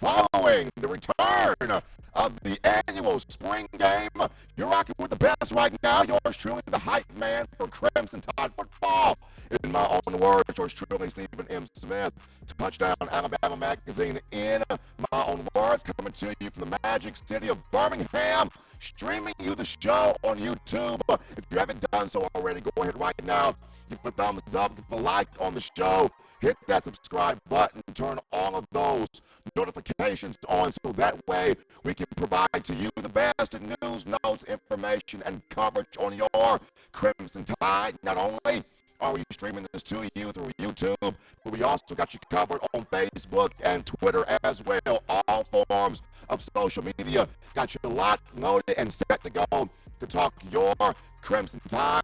Following the return of the annual spring game, you're rocking with the best right now. Yours truly, the hype man for Crimson Tide football. In my own words, yours truly, Stephen M. Smith. Touchdown Alabama Magazine. In my own words, coming to you from the magic city of Birmingham, streaming you the show on YouTube. If you haven't done so already, go ahead right now. Give a thumbs up, give a like on the show, hit that subscribe button, turn all of those notifications on so that way we can provide to you the best news, notes, information, and coverage on your Crimson Tide. Not only are we streaming this to you through YouTube, but we also got you covered on Facebook and Twitter as well. All forms of social media. Got you locked, loaded, and set to go to talk your Crimson Tide.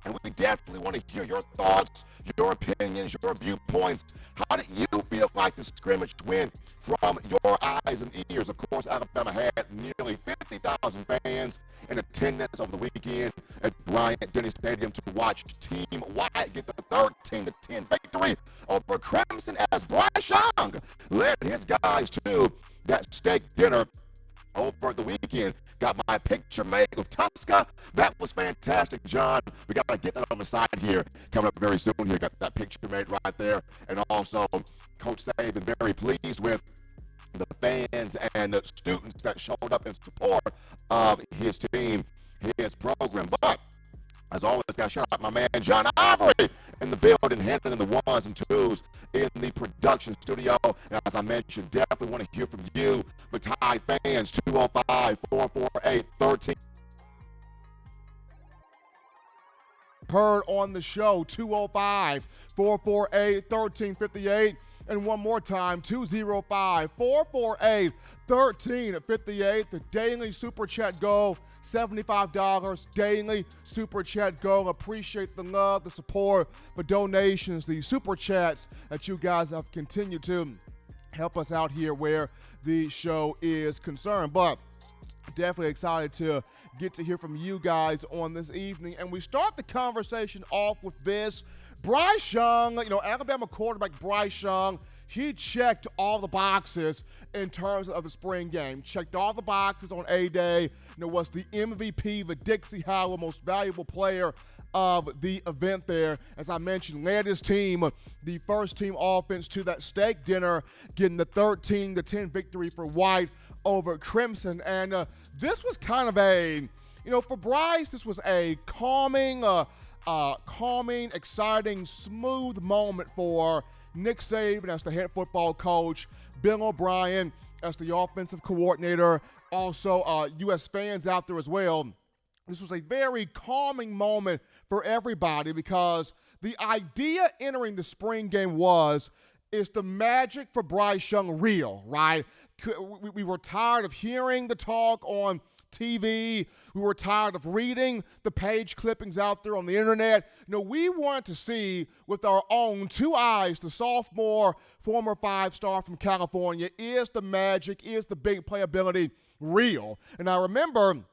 And we definitely want to hear your thoughts, your opinions, your viewpoints. How did you feel like the scrimmage went from your eyes and ears? Of course, Alabama had nearly 50,000 fans in attendance over the weekend at Bryant-Denny Stadium to watch Team White get the 13-10 victory over Crimson as Bryce Young led his guys to that steak dinner over the weekend. Got my picture made with Tuska. That was fantastic, John. We got to get that on the side here. Coming up very soon here. Got that picture made right there. And also, Coach Saban very pleased with the fans and the students that showed up in support of his team, his program. But as always, got to shout out my man John Ivory in the building, handling the ones and twos in the production studio. And as I mentioned, definitely want to hear from you, the Tide fans. 205-448-13. Heard on the show, 205-448-1358. And one more time, 205-448-1358. The daily Super Chat goal, $75. Daily Super Chat goal. Appreciate the love, the support, the donations, the Super Chats that you guys have continued to help us out here where the show is concerned. But definitely excited to get to hear from you guys on this evening. And we start the conversation off with this. Bryce Young, Alabama quarterback Bryce Young, he checked all the boxes in terms of the spring game. Checked all the boxes on A-Day. Was the MVP, the Dixie Howell, most valuable player of the event there. As I mentioned, led his team, the first team offense, to that steak dinner, getting the 13-10 victory for White over Crimson. And this was kind of a, for Bryce, this was a calming, exciting, smooth moment for Nick Saban as the head football coach, Bill O'Brien as the offensive coordinator, also U.S. fans out there as well. This was a very calming moment for everybody because the idea entering the spring game is the magic for Bryce Young real, right? We were tired of hearing the talk on TV. We were tired of reading the page clippings out there on the internet. We wanted to see with our own two eyes the sophomore, former five-star from California. Is the magic, is the big playability real? And I remember,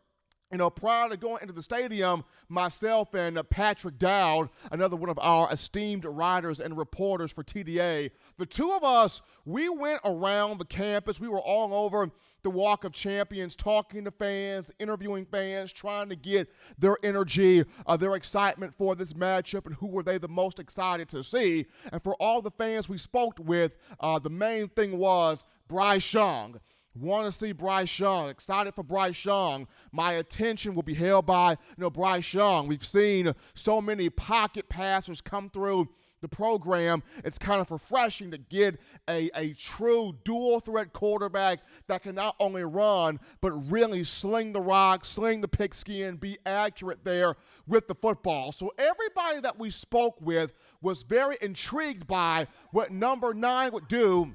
prior to going into the stadium, myself and Patrick Dowd, another one of our esteemed writers and reporters for TDA, the two of us, we went around the campus. We were all over the Walk of Champions, talking to fans, interviewing fans, trying to get their energy, their excitement for this matchup, and who were they the most excited to see. And for all the fans we spoke with, the main thing was Bryce Young. Want to see Bryce Young, excited for Bryce Young. My attention will be held by, Bryce Young. We've seen so many pocket passers come through the program. It's kind of refreshing to get a true dual-threat quarterback that can not only run, but really sling the rock, sling the pigskin, be accurate there with the football. So everybody that we spoke with was very intrigued by what number 9 would do,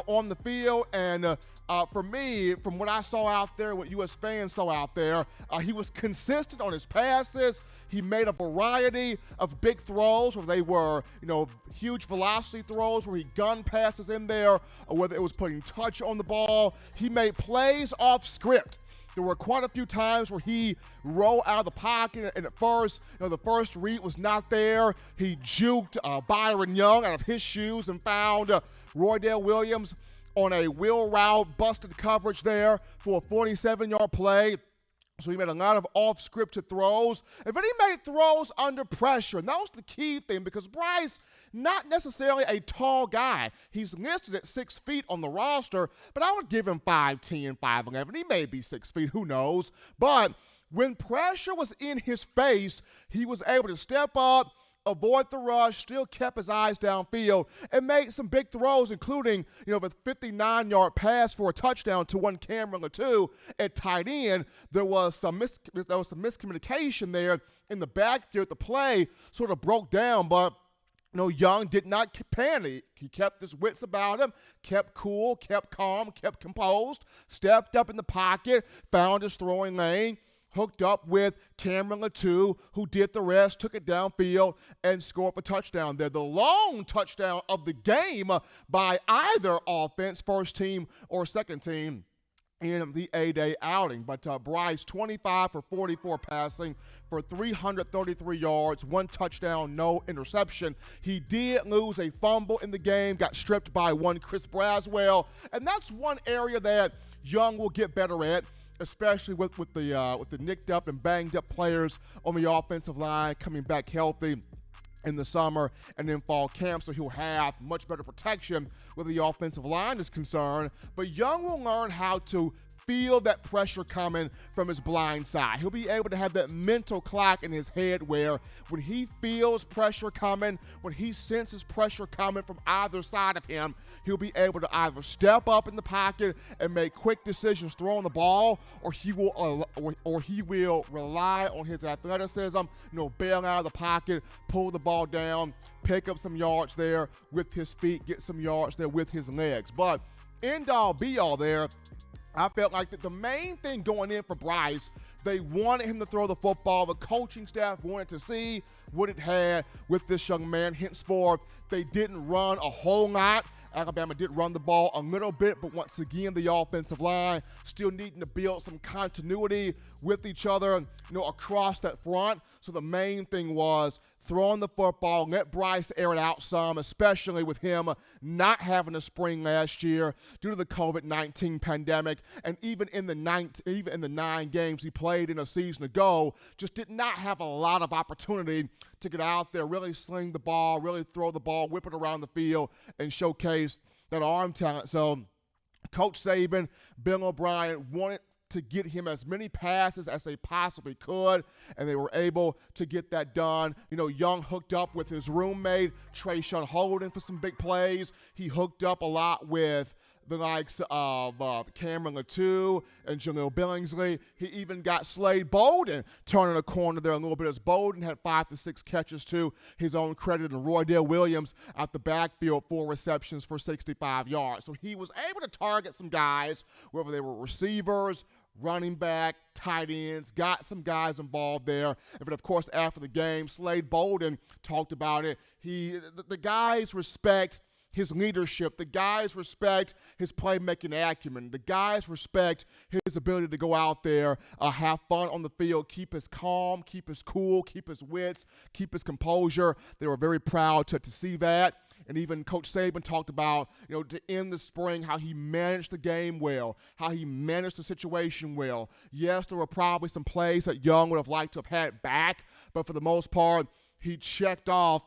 on the field. And for me, from what I saw out there, what U.S. fans saw out there, he was consistent on his passes. He made a variety of big throws, where they were, huge velocity throws, where he gunned passes in there, or whether it was putting touch on the ball. He made plays off script. There were quite a few times where he rolled out of the pocket, and at first, the first read was not there. He juked Byron Young out of his shoes and found Roydell Williams on a wheel route, busted coverage there for a 47-yard play. So he made a lot of off-scripted throws. And then he made throws under pressure. And that was the key thing because Bryce, not necessarily a tall guy. He's listed at 6 feet on the roster, but I would give him 5'10", 5'11". He may be 6 feet, who knows. But when pressure was in his face, he was able to step up, avoid the rush, still kept his eyes downfield, and made some big throws, including, the 59-yard pass for a touchdown to one Cameron Latou at tight end. There was some miscommunication there in the backfield. The play sort of broke down, but Young did not panic. He kept his wits about him, kept cool, kept calm, kept composed, stepped up in the pocket, found his throwing lane, hooked up with Cameron Latou, who did the rest, took it downfield, and scored a touchdown there. The long touchdown of the game by either offense, first team or second team, in the A-Day outing. But Bryce, 25 for 44 passing for 333 yards, 1 touchdown, no interception. He did lose a fumble in the game, got stripped by one Chris Braswell, and that's one area that Young will get better at, especially with the nicked up and banged up players on the offensive line coming back healthy in the summer and in fall camp, so he'll have much better protection where the offensive line is concerned. But Young will learn how to feel that pressure coming from his blind side. He'll be able to have that mental clock in his head where when he feels pressure coming, when he senses pressure coming from either side of him, he'll be able to either step up in the pocket and make quick decisions throwing the ball, or he will rely on his athleticism, bail out of the pocket, pull the ball down, pick up some yards there with his feet, get some yards there with his legs. But end all be all there, I felt like that the main thing going in for Bryce, they wanted him to throw the football. The coaching staff wanted to see what it had with this young man. Henceforth, they didn't run a whole lot. Alabama did run the ball a little bit, but once again, the offensive line still needing to build some continuity with each other, across that front. So the main thing was throwing the football, let Bryce air it out some, especially with him not having a spring last year due to the COVID-19 pandemic, and even in the 9 games he played in a season ago, just did not have a lot of opportunity to get out there, really sling the ball, really throw the ball, whip it around the field, and showcase that arm talent. So Coach Saban, Bill O'Brien wanted to get him as many passes as they possibly could, and they were able to get that done. Young hooked up with his roommate, Trayshawn Holden, for some big plays. He hooked up a lot with the likes of Cameron Latou and Jaleel Billingsley. He even got Slade Bolden turning a corner there a little bit, as Bolden had 5 to 6 catches to his own credit, and Roydell Williams out the backfield, 4 receptions for 65 yards. So he was able to target some guys, whether they were receivers, running back, tight ends, got some guys involved there. But of course, after the game, Slade Bolden talked about it. The guys respect his leadership. The guys respect his playmaking acumen. The guys respect his ability to go out there, have fun on the field, keep his calm, keep his cool, keep his wits, keep his composure. They were very proud to see that. And even Coach Saban talked about, to end the spring, how he managed the game well, how he managed the situation well. Yes, there were probably some plays that Young would have liked to have had back, but for the most part, he checked off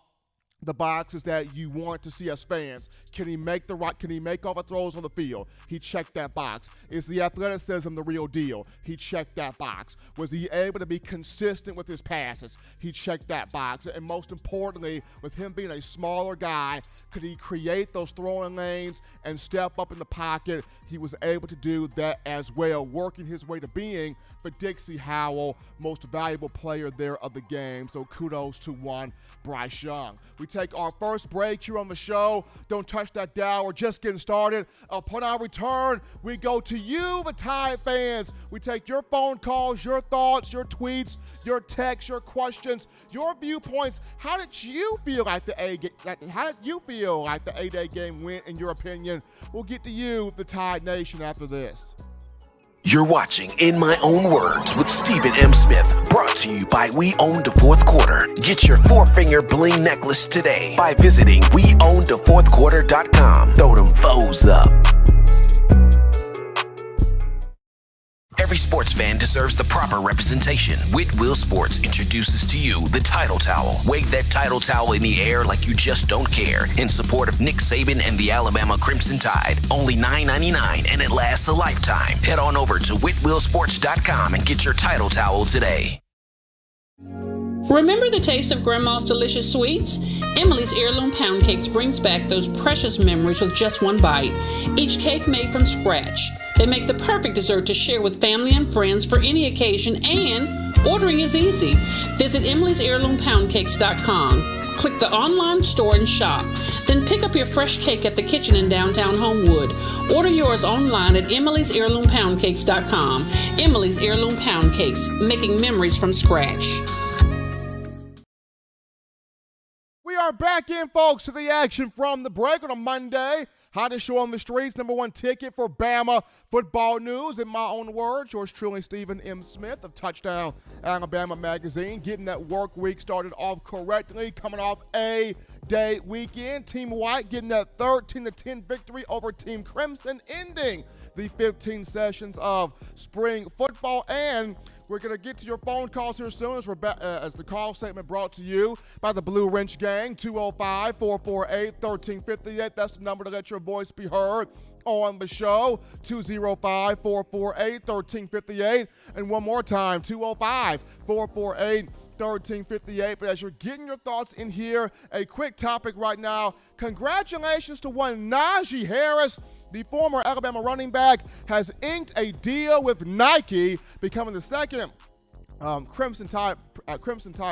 the boxes that you want to see as fans. Can he make all the throws on the field? He checked that box. Is the athleticism the real deal? He checked that box. Was he able to be consistent with his passes? He checked that box. And most importantly, with him being a smaller guy, could he create those throwing lanes and step up in the pocket? He was able to do that as well, working his way to being the Dixie Howell most valuable player there of the game. So kudos to one Bryce Young. We take our first break here on the show. Don't touch that dial. We're just getting started. Upon our return, we go to you, the Tide fans. We take your phone calls, your thoughts, your tweets, your texts, your questions, your viewpoints. How did you feel like the A-Day game went, in your opinion? We'll get to you, the Tide Nation, after this. You're watching In My Own Words with Stephen M. Smith, brought to you by We Own the Fourth Quarter. Get your 4-finger bling necklace today by visiting weownthefourthquarter.com. Throw them foes up. Every sports fan deserves the proper representation. Whitwell Sports introduces to you the Title Towel. Wave that Title Towel in the air like you just don't care in support of Nick Saban and the Alabama Crimson Tide. Only $9.99 and it lasts a lifetime. Head on over to whitwellsports.com and get your Title Towel today. Remember the taste of Grandma's delicious sweets? Emily's Heirloom Pound Cakes brings back those precious memories with just one bite. Each cake made from scratch. They make the perfect dessert to share with family and friends for any occasion, and ordering is easy. Visit emily'sheirloompoundcakes.com. Click the online store and shop. Then pick up your fresh cake at the kitchen in downtown Homewood. Order yours online at emily'sheirloompoundcakes.com. Emily's Heirloom Pound Cakes, making memories from scratch. We are back in, folks, to the action from the break on a Monday. Hottest show on the streets, number one ticket for Bama football news. In my own words, yours truly, Stephen M. Smith of Touchdown Alabama Magazine, getting that work week started off correctly, coming off A-Day weekend. Team White getting that 13-10 victory over Team Crimson, ending the 15 sessions of spring football. And we're going to get to your phone calls here soon as the call statement brought to you by the Blue Wrench Gang, 205-448-1358. That's the number to let your voice be heard on the show, 205-448-1358. And one more time, 205-448-1358. But as you're getting your thoughts in here, a quick topic right now. Congratulations to one Najee Harris. The former Alabama running back has inked a deal with Nike, becoming the second Crimson Tide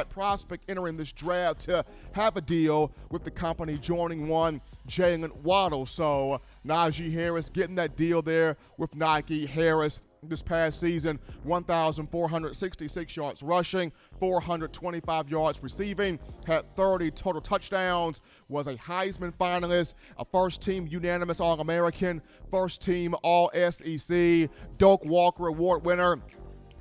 prospect entering this draft to have a deal with the company, joining one Jalen Waddle. So Najee Harris getting that deal there with Nike. Harris this past season, 1,466 yards rushing, 425 yards receiving, had 30 total touchdowns, was a Heisman finalist, a first-team unanimous All-American, first-team All-SEC, Doak Walker Award winner,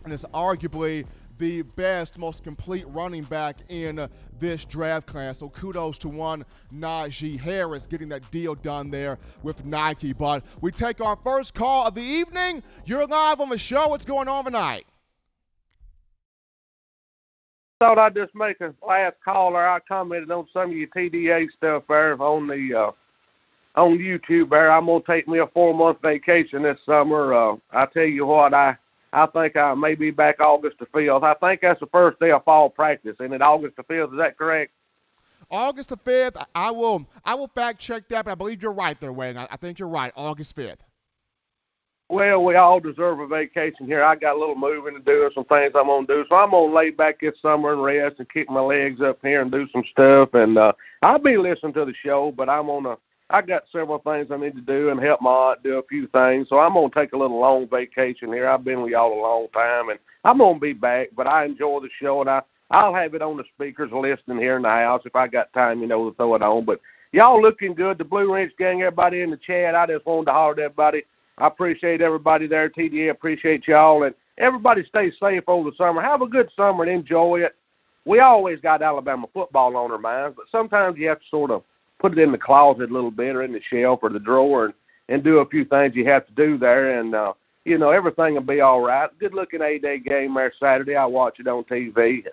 and is arguably the best, most complete running back in this draft class. So kudos to one Najee Harris getting that deal done there with Nike. But we take our first call of the evening. You're live on the show. What's going on tonight? Thought I'd just make a last call there. I commented on some of your TDA stuff there on the on YouTube there. I'm gonna take me a 4-month vacation this summer. I tell you what, I think I may be back August the 5th. I think that's the first day of fall practice. Isn't it August the 5th? Is that correct? August the 5th. I will fact check that, but I believe you're right there, Wayne. I think you're right. August 5th. Well, we all deserve a vacation here. I got a little moving to do and some things I'm going to do. So I'm going to lay back this summer and rest and kick my legs up here and do some stuff. And I'll be listening to the show, but I got several things I need to do and help my aunt do a few things. So I'm going to take a little long vacation here. I've been with y'all a long time, and I'm going to be back. But I enjoy the show, and I'll have it on the speakers listening here in the house if I got time, to throw it on. But y'all looking good. The Blue Wrench Gang, everybody in the chat, I just wanted to holler at everybody. I appreciate everybody there. TDA, appreciate y'all. And everybody stay safe over the summer. Have a good summer and enjoy it. We always got Alabama football on our minds, but sometimes you have to sort of put it in the closet a little bit or in the shelf or the drawer and do a few things you have to do there. And, everything will be all right. Good-looking A-Day game there Saturday. I watch it on TV.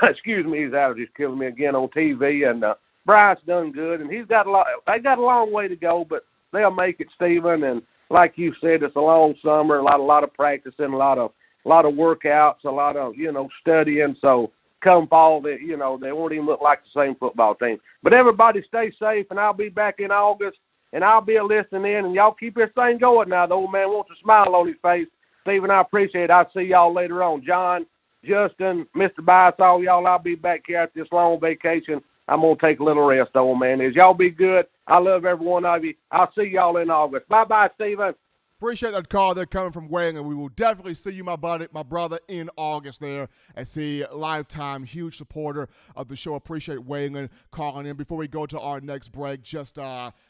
Excuse me, these allergies killing me again on TV. And Bryce done good, and they got a long way to go, but they'll make it, Stephen. And like you said, it's a long summer, a lot of practicing, a lot of workouts, a lot of, studying. So come fall, they won't even look like the same football team. But everybody stay safe, and I'll be back in August, and I'll be listening in, and y'all keep this thing going now. The old man wants a smile on his face. Stephen, I appreciate it. I'll see y'all later on. John, Justin, Mr. Bias, all y'all, I'll be back here after this long vacation. I'm going to take a little rest, old man. Y'all be good. I love every one of you. I'll see y'all in August. Bye-bye, Stephen. Appreciate that call there coming from Wayne, and we will definitely see you, my brother, in August there as the lifetime huge supporter of the show. Appreciate Wayne calling in. Before we go to our next break, just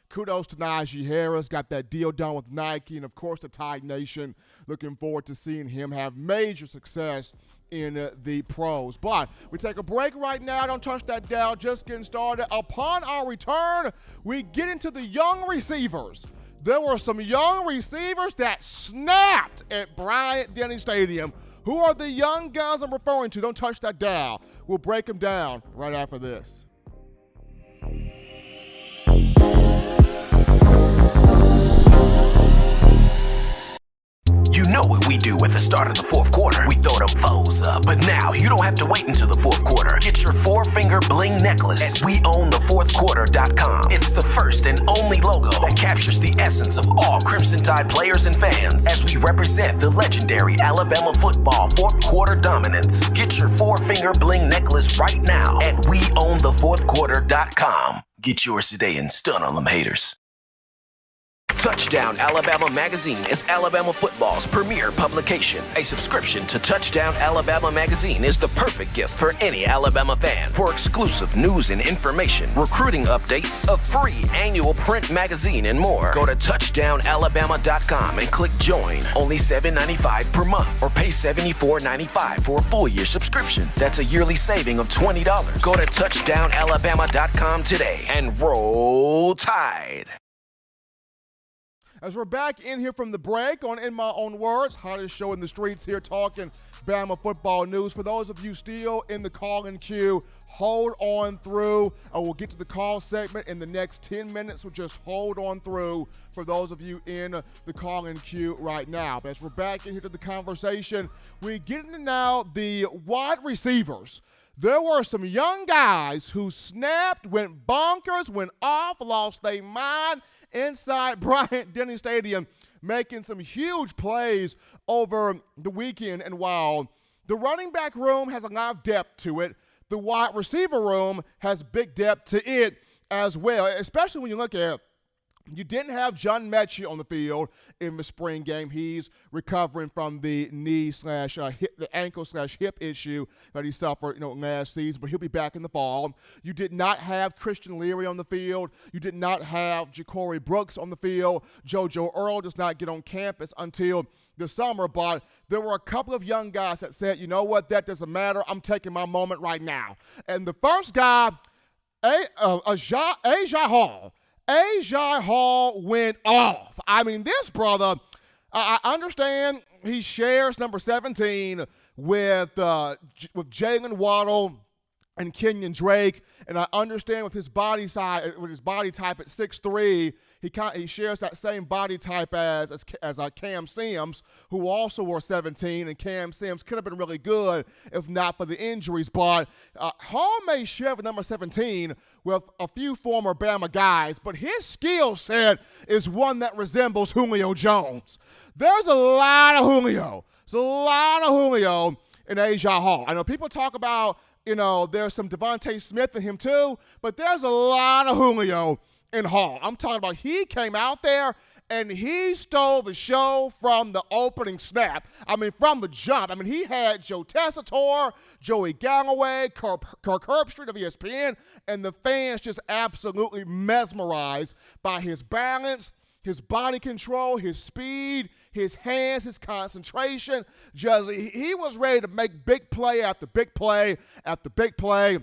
kudos to Najee Harris. Got that deal done with Nike, and, of course, the Tide Nation. Looking forward to seeing him have major success in the pros. But we take a break right now. Don't touch that dial. Just getting started. Upon our return, we get into the young receivers. there were some young receivers that snapped at Bryant-Denny Stadium. Who are the young guys I'm referring to? Don't touch that dial. We'll break them down right after this. You know what we do at the start of the fourth quarter. We throw them foes up. But now you don't have to wait until the fourth quarter. Get your 4-finger bling necklace at weownthefourthquarter.com. It's the first and only logo that captures the essence of all Crimson Tide players and fans as we represent the legendary Alabama football fourth quarter dominance. Get your 4-finger bling necklace right now at weownthefourthquarter.com. Get yours today and stun on them haters. Touchdown Alabama Magazine is Alabama football's premier publication. A subscription to Touchdown Alabama Magazine is the perfect gift for any Alabama fan. For exclusive news and information, recruiting updates, a free annual print magazine, and more, go to touchdownalabama.com and click join. Only $7.95 per month, or pay $74.95 for a full year subscription. That's a yearly saving of $20. Go to touchdownalabama.com today and roll Tide. As we're back in here from the break on In My Own Words, hottest show in the streets here, talking Bama football news. For those of you still in the call-in queue, hold on through. We'll get to the call segment in the next 10 minutes, so just hold on through for those of you in the call-in queue right now. But as we're back in here to the conversation, we get into now the wide receivers. There were some young guys who snapped, went bonkers, went off, lost their mind inside Bryant-Denny Stadium, making some huge plays over the weekend. And while the running back room has a lot of depth to it, the wide receiver room has big depth to it as well, especially when you look at you didn't have John Mechie on the field in the spring game. He's recovering from the the ankle/hip issue that he suffered, last season, but he'll be back in the fall. You did not have Christian Leary on the field. You did not have Ja'Cory Brooks on the field. JoJo Earl does not get on campus until the summer, but there were a couple of young guys that said, you know what, that doesn't matter. I'm taking my moment right now. And the first guy, Ajay Hall. Ajay Hall went off. I mean, this brother, I understand he shares number 17 with Jalen Waddle and Kenyon Drake, and I understand with his body type at 6'3", he shares that same body type as Cam Sims, who also wore 17, and Cam Sims could have been really good if not for the injuries. But Hall may share with number 17 with a few former Bama guys, but his skill set is one that resembles Julio Jones. There's a lot of Julio. There's a lot of Julio in Ajay Hall. I know people talk about, there's some Devontae Smith in him too, but there's a lot of Julio in Hall. I'm talking about he came out there and he stole the show from the opening snap. From the jump. He had Joe Tessitore, Joey Galloway, Kirk Herbstreit of ESPN, and the fans just absolutely mesmerized by his balance, his body control, his speed, his hands, his concentration. He was ready to make big play after big play after big play.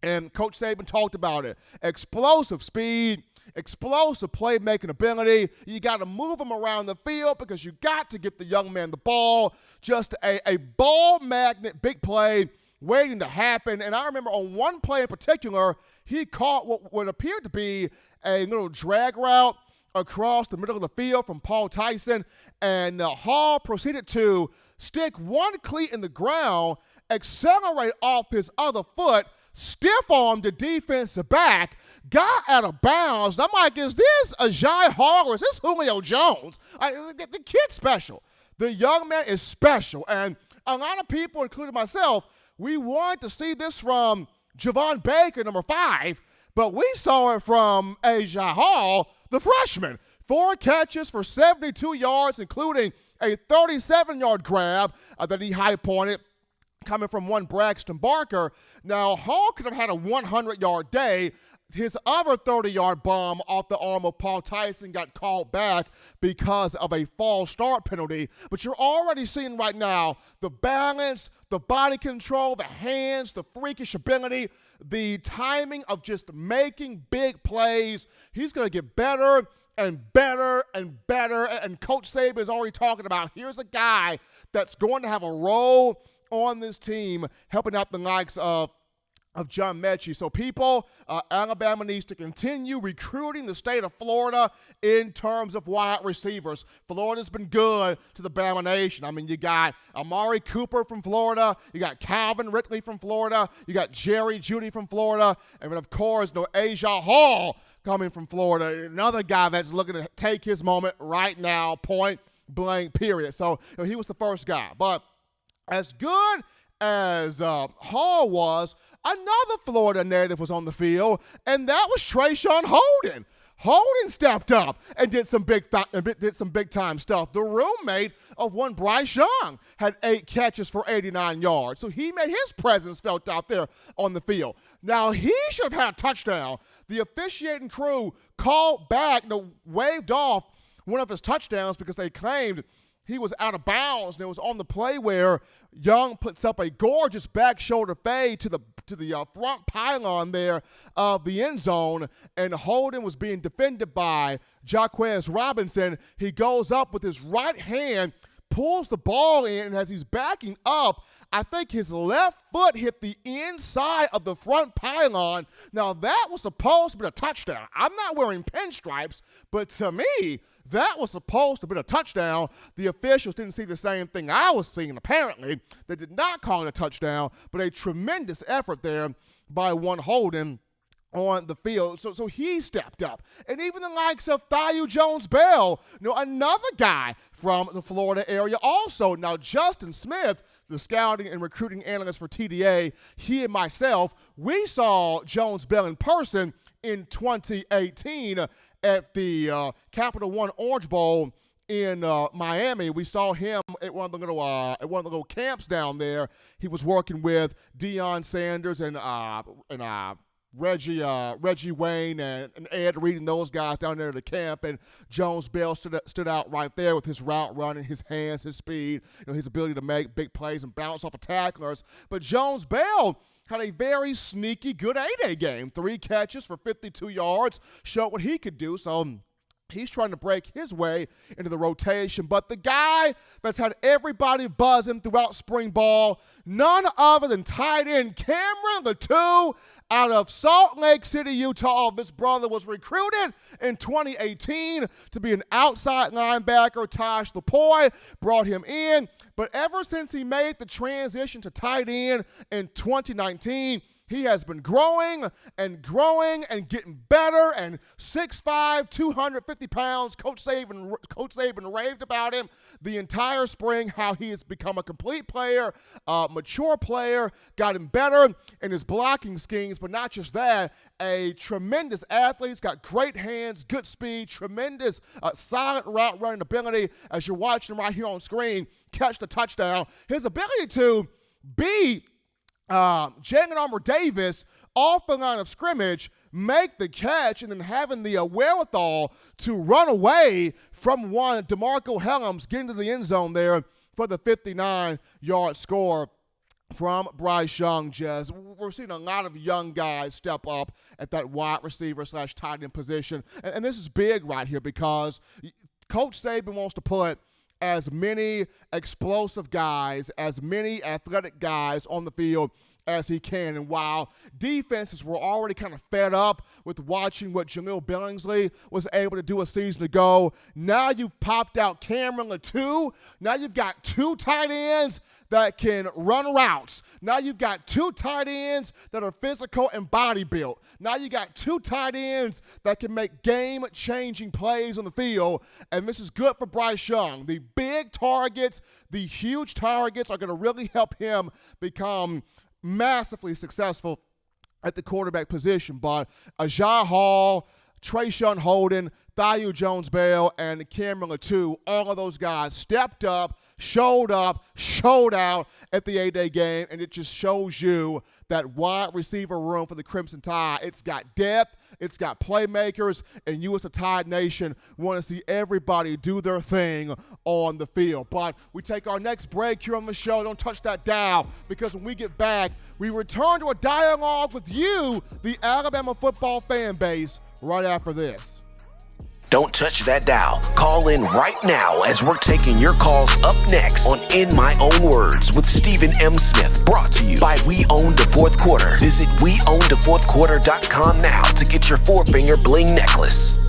And Coach Saban talked about it. Explosive speed, explosive playmaking ability. You got to move him around the field because you got to get the young man the ball. Just a ball magnet, big play waiting to happen. And I remember on one play in particular, he caught what appeared to be a little drag route across the middle of the field from Paul Tyson, and Hall proceeded to stick one cleat in the ground, accelerate off his other foot, stiff-armed the defensive back, got out of bounds. And I'm like, is this Ajay Hall or is this Julio Jones? The kid's special. The young man is special. And a lot of people, including myself, we wanted to see this from Javon Baker, number 5, but we saw it from Ajay Hall, the freshman. 4 catches for 72 yards, including a 37-yard grab that he high-pointed coming from one Braxton Barker. Now, Hall could have had a 100-yard day. His other 30-yard bomb off the arm of Paul Tyson got called back because of a false start penalty. But you're already seeing right now the balance, the body control, the hands, the freakish ability, the timing of just making big plays. He's going to get better and better and better. And Coach Saban is already talking about, here's a guy that's going to have a role on this team, helping out the likes of John Mechie. So people, Alabama needs to continue recruiting the state of Florida in terms of wide receivers. Florida's been good to the Bama Nation. I mean, you got Amari Cooper from Florida. You got Calvin Ridley from Florida. You got Jerry Jeudy from Florida. And then, of course, Asia Hall coming from Florida. Another guy that's looking to take his moment right now, point blank, period. So he was the first guy. But as good as Hall was, another Florida native was on the field, and that was Trayshawn Holden. Holden stepped up and did some big-time stuff. The roommate of one Bryce Young had 8 catches for 89 yards, so he made his presence felt out there on the field. Now, he should have had a touchdown. The officiating crew called back, waved off one of his touchdowns because they claimed he was out of bounds, and it was on the play where Young puts up a gorgeous back shoulder fade to the front pylon there of the end zone, and Holden was being defended by Jaquez Robinson. He goes up with his right hand, pulls the ball in, and as he's backing up, I think his left foot hit the inside of the front pylon. Now, that was supposed to be a touchdown. I'm not wearing pinstripes, but to me, that was supposed to be a touchdown. The officials didn't see the same thing I was seeing, apparently. They did not call it a touchdown, but a tremendous effort there by one Holden on the field. So he stepped up. And even the likes of Thayou Jones-Bell, another guy from the Florida area also. Now, Justin Smith, the scouting and recruiting analyst for TDA, he and myself, we saw Jones-Bell in person in 2018 at the Capital One Orange Bowl in Miami. We saw him at one of the little camps down there. He was working with Deion Sanders and Reggie Wayne and Ed Reed and those guys down there at the camp, and Jones-Bell stood out right there with his route running, his hands, his speed, his ability to make big plays and bounce off of tacklers. But Jones-Bell had a very sneaky, good A-Day game. 3 catches for 52 yards, showed what he could do. So he's trying to break his way into the rotation. But the guy that's had everybody buzzing throughout spring ball, none other than tight end Cameron Latou out of Salt Lake City, Utah. This brother was recruited in 2018 to be an outside linebacker. Tosh Lapoy brought him in. But ever since he made the transition to tight end in 2019, he has been growing and getting better, and 6'5", 250 pounds. Coach Saban raved about him the entire spring, how he has become a complete player, mature player, got him better in his blocking schemes, but not just that, a tremendous athlete. He's got great hands, good speed, tremendous solid route running ability. As you're watching right here on screen, catch the touchdown. His ability to beat Jalen Armour Davis off the line of scrimmage, make the catch, and then having the wherewithal to run away from one DeMarco Helms, getting to the end zone there for the 59-yard score from Bryce Young. We're seeing a lot of young guys step up at that wide receiver / tight end position. And this is big right here because Coach Saban wants to put as many explosive guys, as many athletic guys on the field as he can. And while defenses were already kind of fed up with watching what Jaleel Billingsley was able to do a season ago, now you've popped out Cameron Latou. Now you've got 2 tight ends that can run routes. Now you've got 2 tight ends that are physical and body built. Now you got 2 tight ends that can make game-changing plays on the field, and this is good for Bryce Young. The big targets, the huge targets are going to really help him become massively successful at the quarterback position. But Ajay Hall, Trayshawn Holden, Thayou Jones-Bell, and Cameron Latou, all of those guys stepped up, showed out at the A-Day game, and it just shows you that wide receiver room for the Crimson Tide. It's got depth, it's got playmakers, and you as a Tide Nation want to see everybody do their thing on the field. But we take our next break here on the show. Don't touch that dial, because when we get back, we return to a dialogue with you, the Alabama football fan base, right after this. Don't touch that dial. Call in right now as we're taking your calls up next on In My Own Words with Stephen M. Smith. Brought to you by We Own the Fourth Quarter. Visit WeOwnTheFourthQuarter.com now to get your four-finger bling necklace.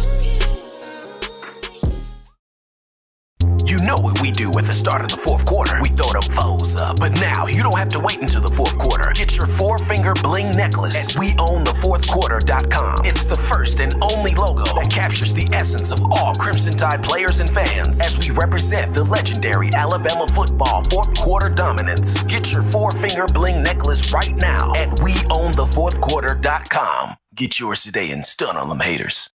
You know what we do at the start of the fourth quarter. We throw them foes up. But now you don't have to wait until the fourth quarter. Get your four-finger bling necklace at WeOwnTheFourthQuarter.com. It's the first and only logo that captures the essence of all Crimson Tide players and fans as we represent the legendary Alabama football fourth quarter dominance. Get your four-finger bling necklace right now at WeOwnTheFourthQuarter.com. Get yours today and stun on them haters.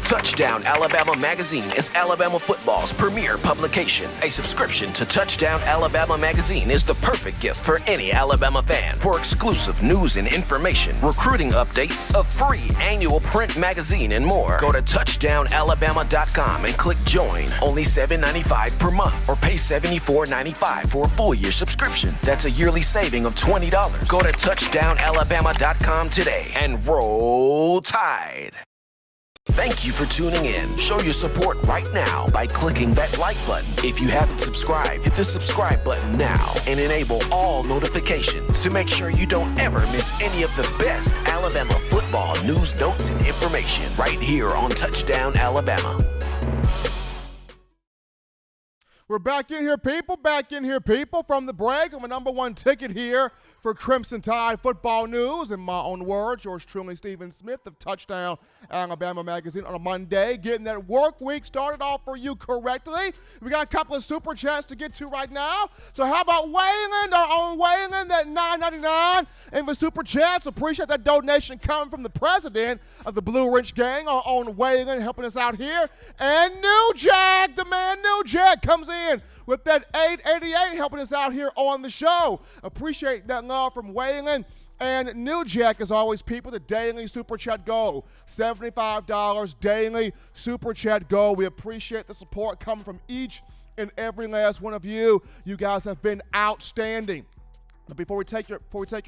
Touchdown Alabama Magazine is Alabama football's premier publication. A subscription to Touchdown Alabama Magazine is the perfect gift for any Alabama fan. For exclusive news and information, recruiting updates, a free annual print magazine, and more, go to touchdownalabama.com and click join. Only $7.95 per month or pay $74.95 for a full year subscription. That's a yearly saving of $20. Go to touchdownalabama.com today and roll Tide. Thank you for tuning in. Show your support right now by clicking that like button. If you haven't subscribed, hit the subscribe button now and enable all notifications to make sure you don't ever miss any of the best Alabama football news, notes, and information right here on Touchdown Alabama. We're back in here, people. From the break. I'm a number one ticket here for Crimson Tide football news. In my own words, yours truly, Stephen Smith of Touchdown Alabama Magazine on a Monday. Getting that work week started off for you correctly. We got a couple of super chats to get to right now. So how about Wayland, our own Wayland, that $9.99 in the super chats. Appreciate that donation coming from the president of the Blue Ridge Gang, our own Wayland, helping us out here. And New Jack, the man New Jack, comes in with that $8.88 helping us out here on the show. Appreciate that love from Wayland. And New Jack, as always, people, the daily Super Chat Go. $75 daily Super Chat Go. We appreciate the support coming from each and every last one of you. You guys have been outstanding. But before we take your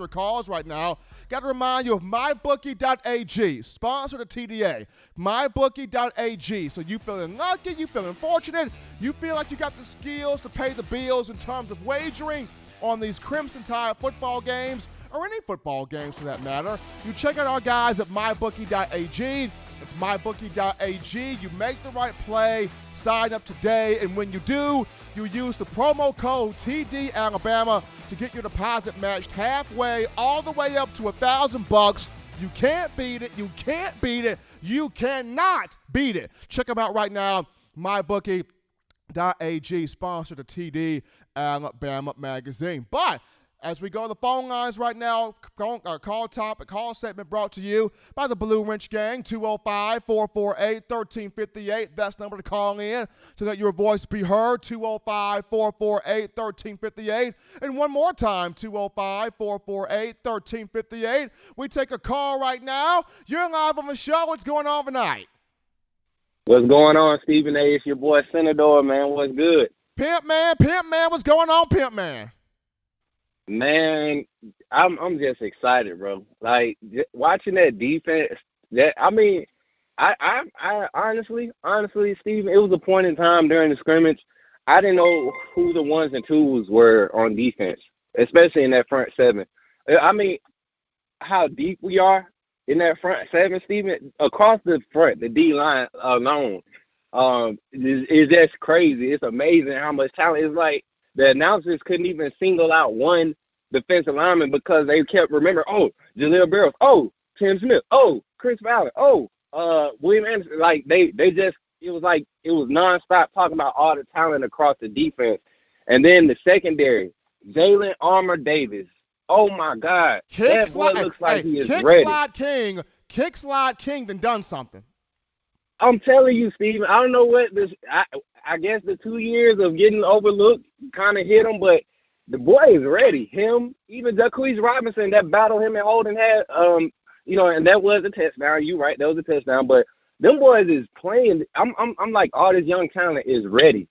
calls right now, got to remind you of MyBookie.ag, sponsor to TDA. MyBookie.ag. So you feeling lucky, you feeling fortunate, you feel like you got the skills to pay the bills in terms of wagering on these Crimson Tide football games, or any football games for that matter. You check out our guys at MyBookie.ag. It's MyBookie.ag. You make the right play, sign up today, and when you do, you use the promo code TDAlabama to get your deposit matched halfway, all the way up to $1,000. You can't beat it. You can't beat it. You cannot beat it. Check them out right now. MyBookie.ag, sponsor to TD Alabama Magazine. But as we go to the phone lines right now, call segment brought to you by the Blue Ridge Gang, 205-448-1358. That's the number to call in to let your voice be heard, 205-448-1358. And one more time, 205-448-1358. We take a call right now. You're live on the show. What's going on tonight? What's going on, Stephen A? It's your boy, Senator, man. What's good? Pimp man. What's going on, Pimp man? Man, I'm just excited, bro. Like watching that defense. I honestly, Stephen, it was a point in time during the scrimmage. I didn't know who the ones and twos were on defense, especially in that front seven. I mean, how deep we are in that front seven, Stephen, across the front, the D line alone, is just crazy. It's amazing how much talent. It's like the announcers couldn't even single out one defensive lineman because they kept remembering, Jaleel Barrows, Tim Smith, Chris Fowler, William Anderson. Like it was nonstop talking about all the talent across the defense. And then the secondary, Jalen Armour Davis. Oh my God. That boy looks like he is ready. Kick slide King done something. I'm telling you, Steven, I don't know what this I guess the 2 years of getting overlooked kind of hit him, but the boy is ready. Him, even Jacquizz Robinson, that battle him and Holden had, and that was a touchdown. You right, that was a touchdown. But them boys is playing. I'm like, all this young talent is ready.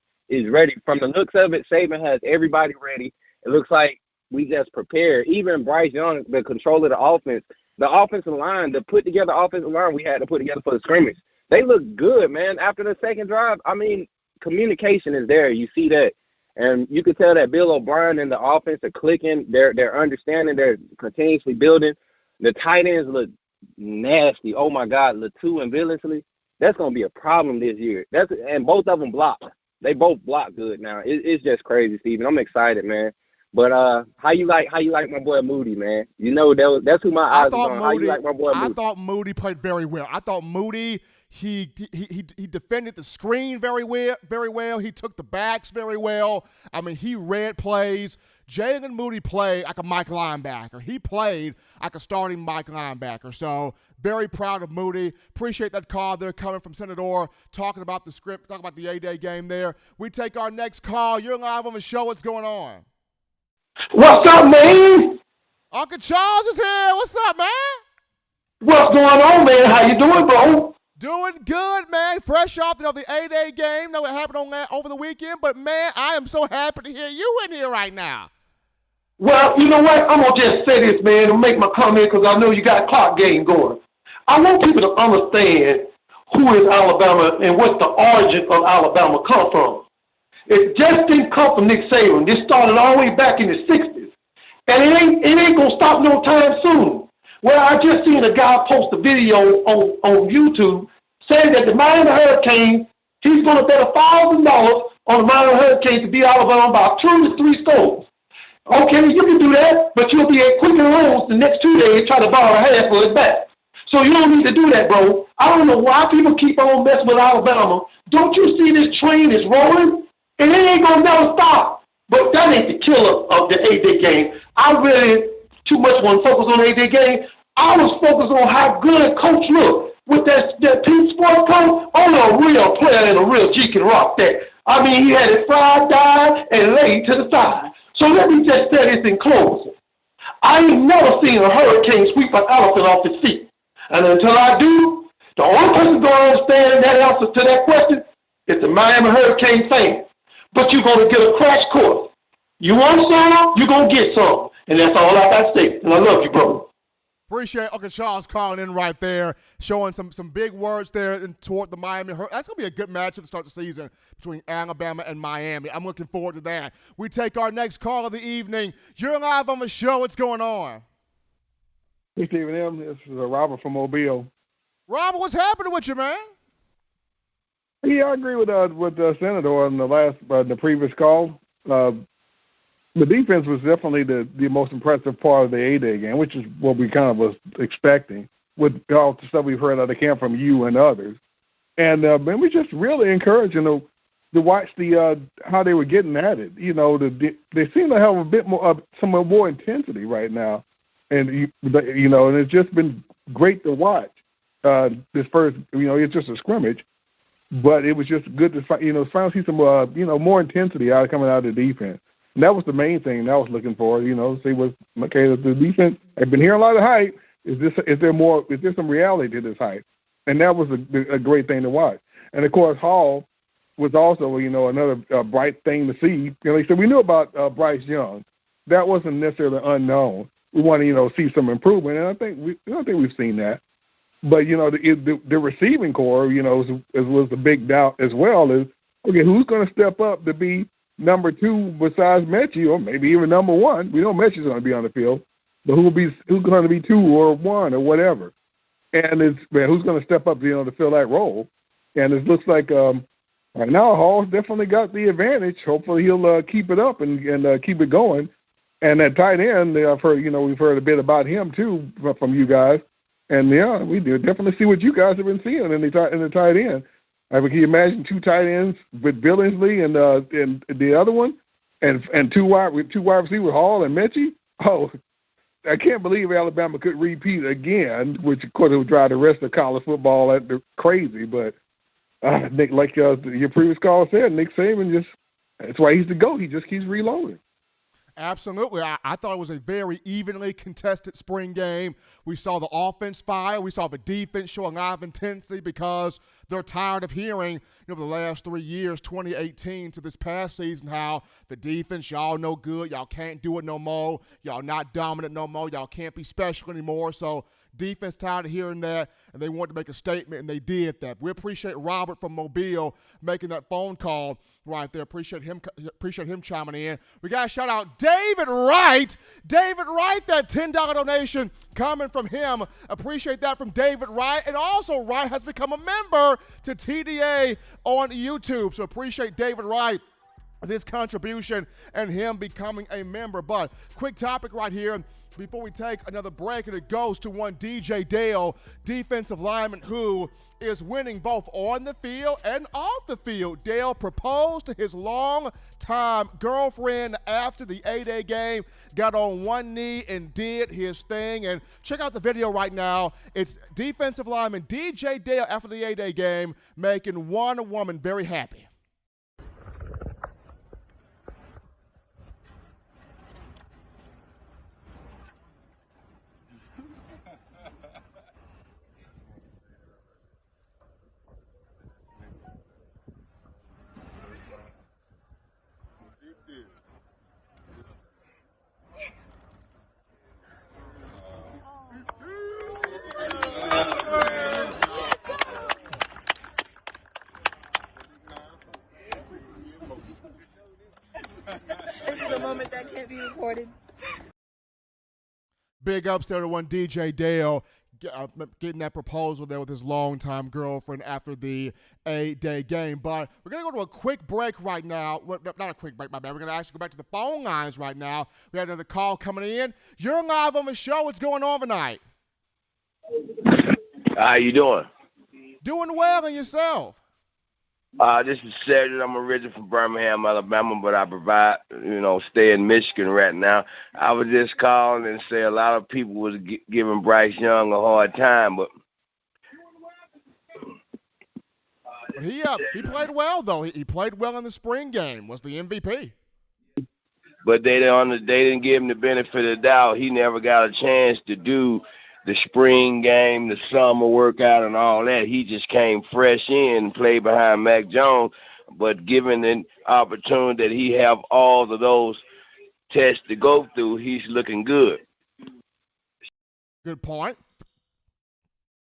From the looks of it, Saban has everybody ready. It looks like we just prepared. Even Bryce Young, the control of the offense, the offensive line, the put together offensive line we had to put together for the scrimmage. they look good, man. After the second drive, I mean, communication is there. You see that. And you can tell that Bill O'Brien and the offense are clicking. They're understanding. They're continuously building. The tight ends look nasty. Oh, my God, Latu and Billingsley. That's going to be a problem this year. And both of them block. They both block good now. It's just crazy, Steven. I'm excited, man. But how you like my boy Moody, man? You know that's who my eyes are on. How you like my boy Moody? I thought Moody played very well. I thought Moody he defended the screen very well. He took the backs very well. I mean, he read plays. Jalen Moody played like a Mike linebacker. He played like a starting Mike linebacker. So very proud of Moody. Appreciate that call there coming from Senator, talking about the script, talking about the A-Day game there. We take our next call. You're live on the show. What's going on? What's up, man? Uncle Charles is here. What's up, man? What's going on, man? How you doing, bro? Doing good, man. Fresh off the A-Day game. Know what happened over the weekend, but, man, I am so happy to hear you in here right now. Well, you know what? I'm going to just say this, man, and make my comment because I know you got a clock game going. I want people to understand who is Alabama and what the origin of Alabama come from. It just didn't come from Nick Saban. This started all the way back in the 60s. And it ain't going to stop no time soon. Well, I just seen a guy post a video on YouTube saying that the Miami Hurricanes, he's going to bet $1,000 on the Miami Hurricanes to beat Alabama by 2 to 3 scores. Okay, you can do that, but you'll be at Quicken Loans the next 2 days trying to borrow half of it back. So you don't need to do that, bro. I don't know why people keep on messing with Alabama. Don't you see this train is rolling? And it ain't going to never stop. But that ain't the killer of the A-Day game. I really too much want to focus on the A-Day game. I was focused on how good Coach looked with that pink sport coat. Only a real player and a real G can rock that. I mean, he had it fried, dyed, and laid to the side. So let me just say this in closing. I ain't never seen a hurricane sweep an elephant off his feet. And until I do, the only person going to understand that answer to that question is the Miami Hurricane fan. But you're going to get a crash course. You want some, you're going to get some. And that's all I got to say. And I love you, bro. Appreciate Uncle Charles calling in right there, showing some big words there toward the Miami. That's going to be a good matchup to start the season between Alabama and Miami. I'm looking forward to that. We take our next call of the evening. You're live on the show. What's going on? Hey, Stephen M. This is Robert from Mobile. Robert, what's happening with you, man? Yeah, I agree with Senator on the previous call. The defense was definitely the most impressive part of the A-Day game, which is what we kind of was expecting with all the stuff we've heard out of camp from you and others. And we just really encouraging to watch how they were getting at it. You know, they seem to have a bit more some more intensity right now, and and it's just been great to watch. This first, it's just a scrimmage, but it was just good to finally see some more intensity coming out of the defense. And that was the main thing that I was looking for, see what the defense. I've been hearing a lot of hype. Is there some reality to this hype? And that was a great thing to watch. And of course, Hall was also, another bright thing to see. So we knew about Bryce Young. That wasn't necessarily unknown. We want to, see some improvement, and I think we've seen that. But the receiving core, was the big doubt as well. Is okay, who's going to step up to be number 2 besides Mechie, or maybe even number 1? We know Mechie's going to be on the field, but who's going to be 2 or 1 or whatever? And who's going to step up, to fill that role? And it looks like right now Hall's definitely got the advantage. Hopefully he'll keep it up and keep it going. And that tight end, I've heard, we've heard a bit about him too from you guys. And yeah, we do definitely see what you guys have been seeing in the tight end. I mean, can you imagine 2 tight ends with Billingsley and the other one, and 2 wide receivers, Hall and Mechie? Oh, I can't believe Alabama could repeat again, which of course would drive the rest of college football crazy. But Nick, like your previous caller said, Nick Saban that's why he's the GOAT. He just keeps reloading. Absolutely. I thought it was a very evenly contested spring game. We saw the offense fire. We saw the defense show a lot of intensity because they're tired of hearing, the last 3 years, 2018 to this past season, how the defense, y'all no good, y'all can't do it no more, y'all not dominant no more, y'all can't be special anymore. So defense tired of hearing that, and they wanted to make a statement, and they did that. We appreciate Robert from Mobile making that phone call right there. Appreciate him chiming in. We got to shout out David Wright. David Wright, that $10 donation coming from him. Appreciate that from David Wright. And also, Wright has become a member to TDA on YouTube. So appreciate David Wright, this contribution, and him becoming a member. But quick topic right here before we take another break, and it goes to one DJ Dale, defensive lineman who is winning both on the field and off the field. Dale proposed to his long-time girlfriend after the A-Day game, got on one knee and did his thing. And check out the video right now. It's defensive lineman DJ Dale after the A-Day game making one woman very happy. That can't be recorded. Big ups there to one DJ Dale getting that proposal there with his longtime girlfriend after the A-Day game. But we're going to go to a quick break right now. Well, not a quick break, my bad. We're going to actually go back to the phone lines right now. We had another call coming in. You're live on the show. What's going on tonight? How you doing? Doing well, and yourself? This is Cedric. I'm originally from Birmingham, Alabama, but I stay in Michigan right now. I was just calling and say a lot of people was giving Bryce Young a hard time, but he played well though. He played well in the spring game. Was the MVP. But they didn't give him the benefit of the doubt. He never got a chance to do the spring game, the summer workout, and all that. He just came fresh in and played behind Mac Jones. But given the opportunity that he have all of those tests to go through, he's looking good. Good point.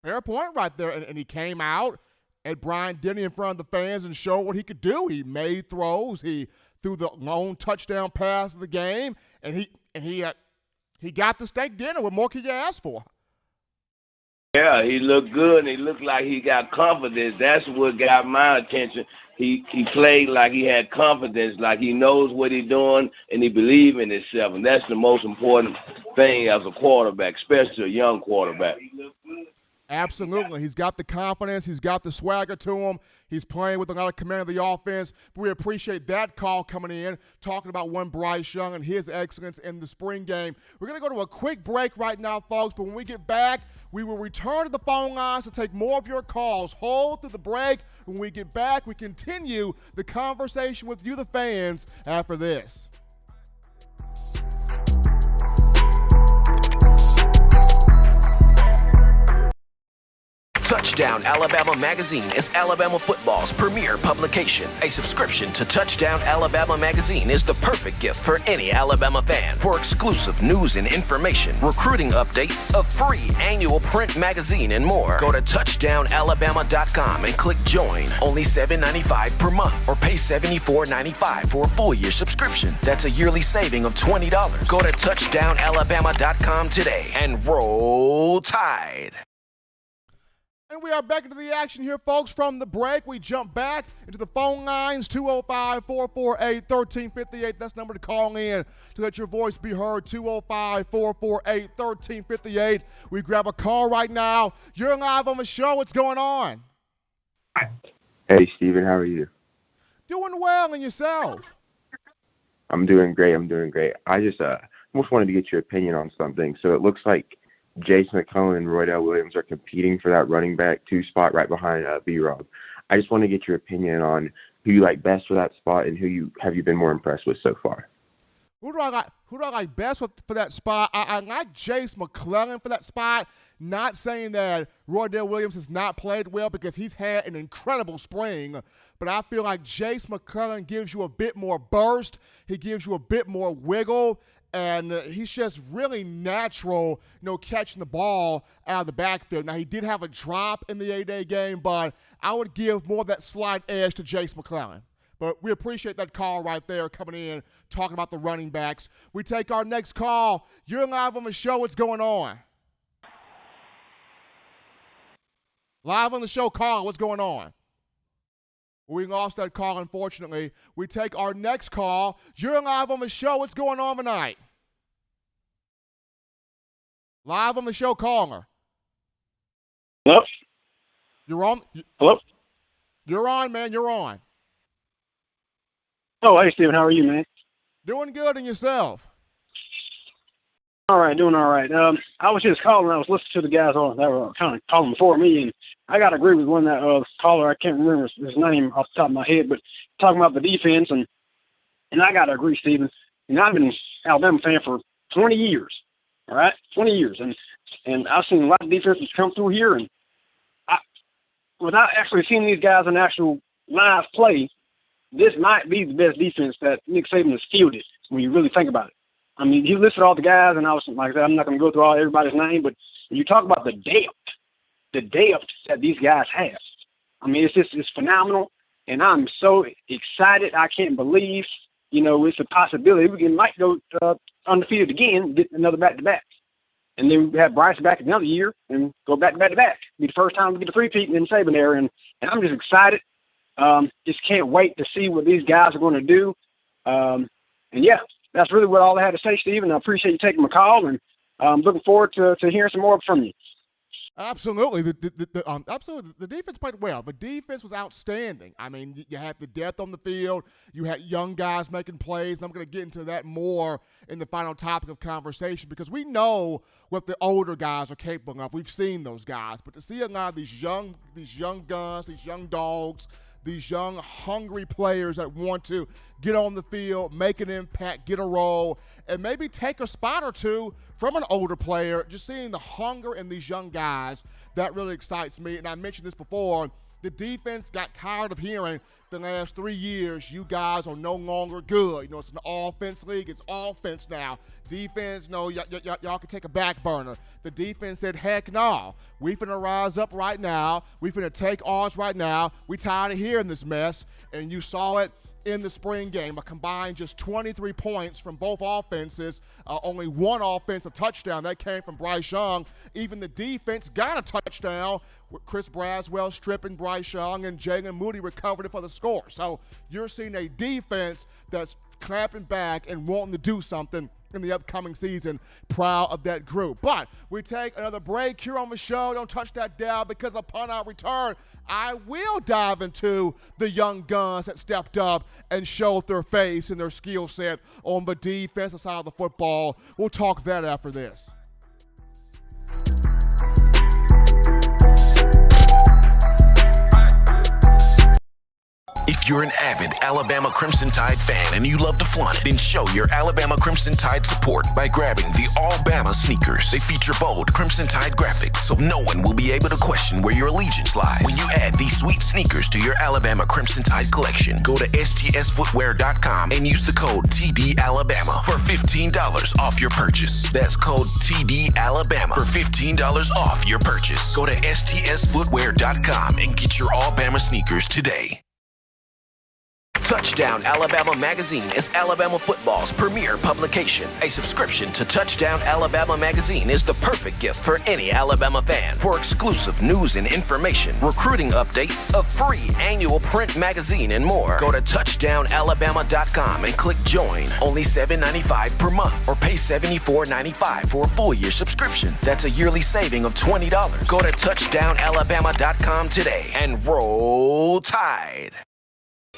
Fair point right there. And he came out at Bryant-Denny in front of the fans and showed what he could do. He made throws. He threw the lone touchdown pass of the game, and he got the steak dinner. What more could you ask for? Yeah, he looked good, and he looked like he got confidence. That's what got my attention. He played like he had confidence, like he knows what he's doing, and he believes in himself. And that's the most important thing as a quarterback, especially a young quarterback. Absolutely. He's got the confidence. He's got the swagger to him. He's playing with a lot of command of the offense. We appreciate that call coming in, talking about one Bryce Young and his excellence in the spring game. We're going to go to a quick break right now, folks, but when we get back, we will return to the phone lines to take more of your calls. Hold through the break. When we get back, we continue the conversation with you, the fans, after this. Touchdown Alabama Magazine is Alabama football's premier publication. A subscription to Touchdown Alabama Magazine is the perfect gift for any Alabama fan. For exclusive news and information, recruiting updates, a free annual print magazine, and more, go to touchdownalabama.com and click join. Only $7.95 per month, or pay $74.95 for a full-year subscription. That's a yearly saving of $20. Go to touchdownalabama.com today and roll Tide. And we are back into the action here, folks. From the break, we jump back into the phone lines, 205-448-1358. That's the number to call in to let your voice be heard, 205-448-1358. We grab a call right now. You're live on the show. What's going on? Hey, Steven. How are you? Doing well, and yourself? I'm doing great. I just almost wanted to get your opinion on something. So it looks like Jason McCollum and Roydell Williams are competing for that running back 2 spot right behind B-Rob. I just want to get your opinion on who you like best for that spot and who you been more impressed with so far. Who do I like? who do I like best for that spot? I like Jace McClellan for that spot. Not saying that Roydell Williams has not played well because he's had an incredible spring, but I feel like Jace McClellan gives you a bit more burst. He gives you a bit more wiggle, and he's just really natural, catching the ball out of the backfield. Now, he did have a drop in the A-Day game, but I would give more of that slight edge to Jace McClellan. But we appreciate that call right there coming in, talking about the running backs. We take our next call. You're live on the show. What's going on? Live on the show, call. What's going on? We lost that call, unfortunately. We take our next call. You're live on the show. What's going on tonight? Live on the show, caller. Hello? You're on. Hello? You're on, man. You're on. Oh, hey, Steven. How are you, man? Doing good, and yourself? All right, doing all right. I was just calling. I was listening to the guys that were kind of calling before me, and I got to agree with one that caller. I can't remember his name off the top of my head, but talking about the defense, and I got to agree, Steven. And I've been an Alabama fan for 20 years, all right? 20 years. And I've seen a lot of defenses come through here, and without actually seeing these guys in actual live play, this might be the best defense that Nick Saban has fielded when you really think about it. I mean, he listed all the guys, and I was like I said, I'm not going to go through everybody's name, but when you talk about the depth that these guys have, I mean, it's phenomenal, and I'm so excited. I can't believe, it's a possibility. We might go undefeated again, get another back-to-back. And then we have Bryce back another year and go back-to-back. Be the first time we get a three-peat in the Saban era, and I'm just excited. Just can't wait to see what these guys are going to do. And, yeah, that's really what all I had to say, Stephen. I appreciate you taking my call, and I'm looking forward to hearing some more from you. Absolutely. Absolutely. The defense played well. The defense was outstanding. I mean, you had the depth on the field. You had young guys making plays. And I'm going to get into that more in the final topic of conversation because we know what the older guys are capable of. We've seen those guys. But to see a lot of these young guns, these young dogs, these young, hungry players that want to get on the field, make an impact, get a role, and maybe take a spot or two from an older player, just seeing the hunger in these young guys, that really excites me. And I mentioned this before, the defense got tired of hearing the last 3 years, you guys are no longer good. It's an offense league. It's offense now. Defense, no, y'all can take a back burner. The defense said, heck no. We finna rise up right now. We finna take ours right now. We tired of hearing this mess. And you saw it in the spring game, a combined just 23 points from both offenses, only one offensive touchdown. That came from Bryce Young. Even the defense got a touchdown with Chris Braswell stripping Bryce Young, and Jalen Moody recovered it for the score. So you're seeing a defense that's clamping back and wanting to do something in the upcoming season. Proud of that group. But we take another break here on the show. Don't touch that dial, because upon our return, I will dive into the young guns that stepped up and showed their face and their skill set on the defensive side of the football. We'll talk that after this. If you're an avid Alabama Crimson Tide fan and you love to flaunt it, then show your Alabama Crimson Tide support by grabbing the All-Bama sneakers. They feature bold Crimson Tide graphics, so no one will be able to question where your allegiance lies. When you add these sweet sneakers to your Alabama Crimson Tide collection, go to stsfootwear.com and use the code TDAlabama for $15 off your purchase. That's code TDAlabama for $15 off your purchase. Go to stsfootwear.com and get your All-Bama sneakers today. Touchdown Alabama Magazine is Alabama football's premier publication. A subscription to Touchdown Alabama Magazine is the perfect gift for any Alabama fan. For exclusive news and information, recruiting updates, a free annual print magazine, and more, go to touchdownalabama.com and click join. Only $7.95 per month, or pay $74.95 for a full year subscription. That's a yearly saving of $20. Go to touchdownalabama.com today and roll Tide.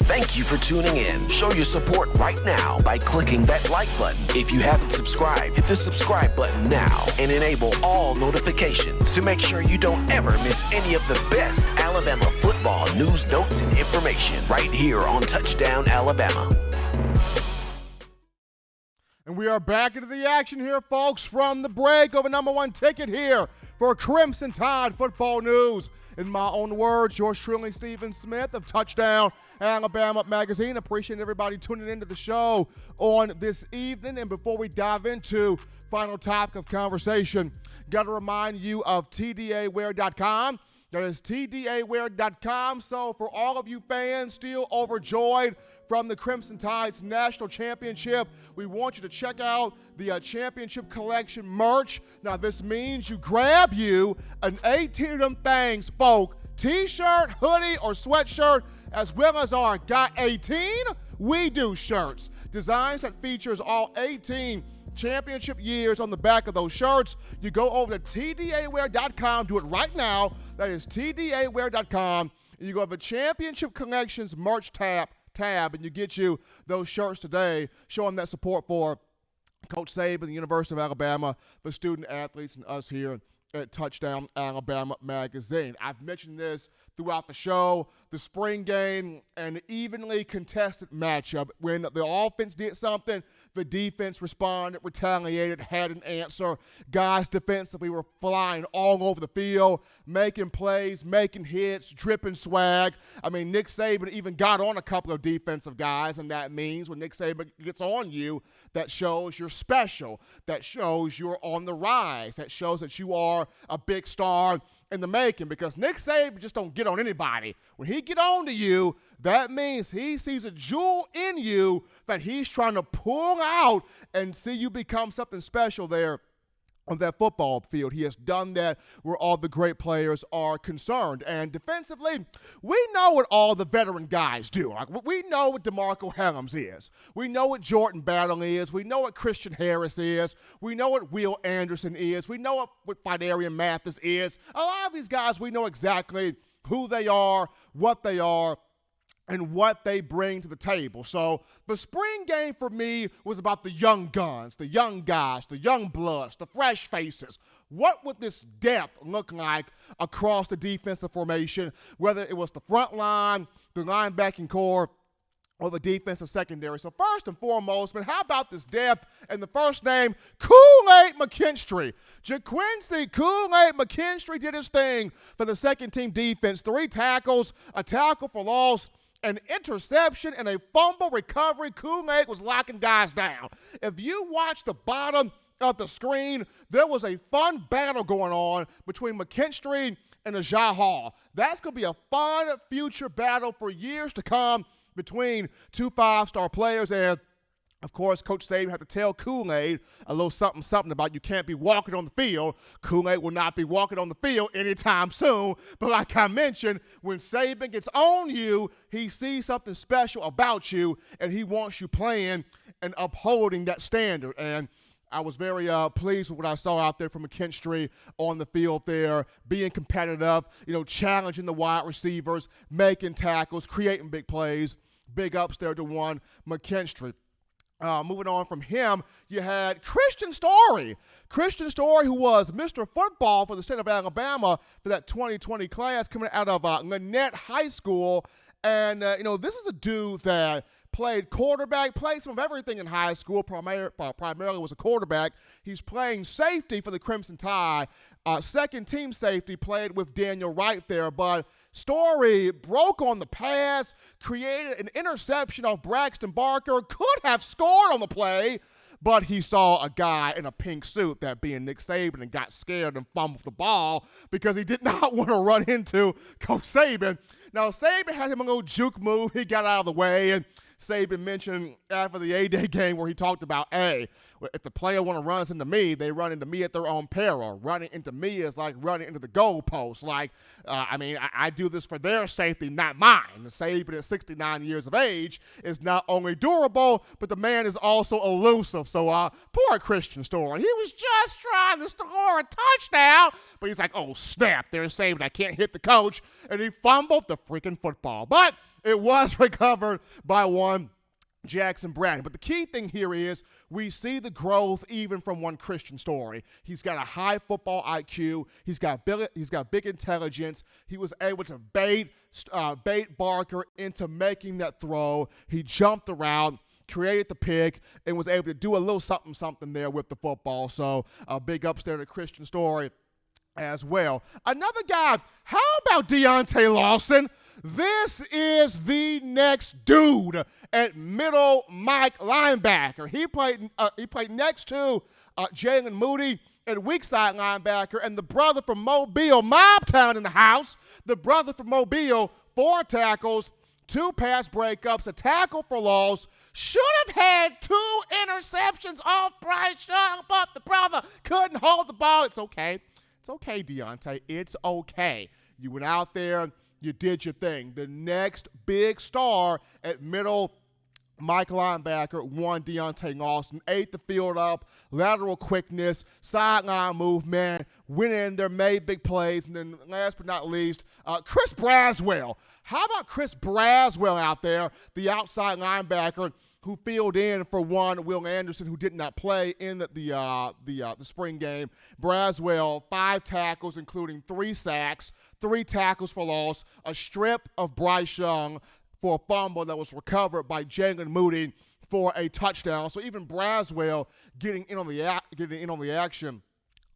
Thank you for tuning in. Show your support right now by clicking that like button. If you haven't subscribed, hit the subscribe button now and enable all notifications to make sure you don't ever miss any of the best Alabama football news, notes, and information right here on Touchdown Alabama. And we are back into the action here, folks, from the break over number one ticket here for Crimson Tide Football News. In my own words, yours truly, Stephen Smith of Touchdown Alabama Magazine. Appreciate everybody tuning into the show on this evening. And before we dive into final topic of conversation, got to remind you of TDAwear.com. That is TDAwear.com. So for all of you fans still overjoyed from the Crimson Tide's National Championship, we want you to check out the championship collection merch. Now, this means you grab you an 18 of them things, folk, t-shirt, hoodie, or sweatshirt, as well as our Got 18 We Do shirts. Designs that features all 18 championship years on the back of those shirts. You go over to TDAwear.com, do it right now. That is TDAwear.com. And you go to the championship collections merch tab, and you get you those shirts today, showing that support for Coach Saban, the University of Alabama, the student athletes, and us here at Touchdown Alabama Magazine. I've mentioned this throughout the show, the spring game, an evenly contested matchup. When the offense did something, the defense responded, retaliated, had an answer. Guys defensively were flying all over the field, making plays, making hits, dripping swag. I mean, Nick Saban even got on a couple of defensive guys, and that means when Nick Saban gets on you, that shows you're special. That shows you're on the rise. That shows that you are a big star in the making, because Nick Saban just don't get on anybody. When he get on to you, that means he sees a jewel in you that he's trying to pull out and see you become something special there on that football field. He has done that where all the great players are concerned. And defensively, we know what all the veteran guys do. Like, we know what DeMarco Helms is. We know what Jordan Battle is. We know what Christian Harris is. We know what Will Anderson is. We know what Fidarian Mathis is. A lot of these guys, we know exactly who they are, and what they bring to the table. So the spring game for me was about the young guns, the young guys, the young bloods, the fresh faces. What would this depth look like across the defensive formation, whether it was the front line, the linebacking core, or the defensive secondary? So first and foremost, man, how about this depth? And the first name, Kool-Aid McKinstry. JaQuincy Kool-Aid McKinstry did his thing for the second team defense. 3 tackles, a tackle for loss, an interception, and a fumble recovery. Kool-Aid was locking guys down. If you watch the bottom of the screen, there was a fun battle going on between McKinstry and Najee Hall. That's going to be a fun future battle for years to come between 2 5-star players. And of course, Coach Saban had to tell Kool-Aid a little something about you can't be walking on the field. Kool-Aid will not be walking on the field anytime soon. But like I mentioned, when Saban gets on you, he sees something special about you, and he wants you playing and upholding that standard. And I was very pleased with what I saw out there from McKinstry on the field there, being competitive, challenging the wide receivers, making tackles, creating big plays. Big ups there to one McKinstry. Moving on from him, you had Christian Story. Christian Story, who was Mr. Football for the state of Alabama for that 2020 class, coming out of Lynette High School. And, this is a dude that played quarterback, played some of everything in high school, primarily was a quarterback. He's playing safety for the Crimson Tide. Second team safety, played with Daniel Wright there, but Story broke on the pass, created an interception off Braxton Barker, could have scored on the play, but he saw a guy in a pink suit, that being Nick Saban, and got scared and fumbled the ball because he did not want to run into Coach Saban. Now, Saban had him a little juke move. He got out of the way, and Saban mentioned after the A-Day game where he talked about, hey, if the player want to run into me, they run into me at their own peril. Running into me is like running into the goalpost. I do this for their safety, not mine. Saban at 69 years of age is not only durable, but the man is also elusive. So poor Christian Story. He was just trying to score a touchdown, but he's like, oh, snap, they're Saban. I can't hit the coach. And he fumbled the freaking football. But it was recovered by one Jackson Bratton. But the key thing here is we see the growth even from one Christian Story. He's got a high football IQ. He's got big intelligence. He was able to bait Barker into making that throw. He jumped the route, created the pick, and was able to do a little something there with the football. So big ups there to Christian Story as well. Another guy, how about Deontay Lawson? This is the next dude at middle Mike linebacker. He played next to Jalen Moody at weak side linebacker, and the brother from Mobile, Mobtown in the house. The brother from Mobile, 4 tackles, 2 pass breakups, a tackle for loss. Should have had 2 interceptions off Bryce Young, but the brother couldn't hold the ball. It's okay. It's okay, Deontay. It's okay. You went out there, you did your thing. The next big star at middle Mike linebacker, one Deontay Lawson, ate the field up, lateral quickness, sideline movement, went in there, made big plays, and then last but not least, Chris Braswell. How about Chris Braswell out there, the outside linebacker who filled in for one Will Anderson, who did not play in the spring game. Braswell, 5 tackles, including 3 sacks, 3 tackles for loss, a strip of Bryce Young for a fumble that was recovered by Jalen Moody for a touchdown. So even Braswell getting in on the action.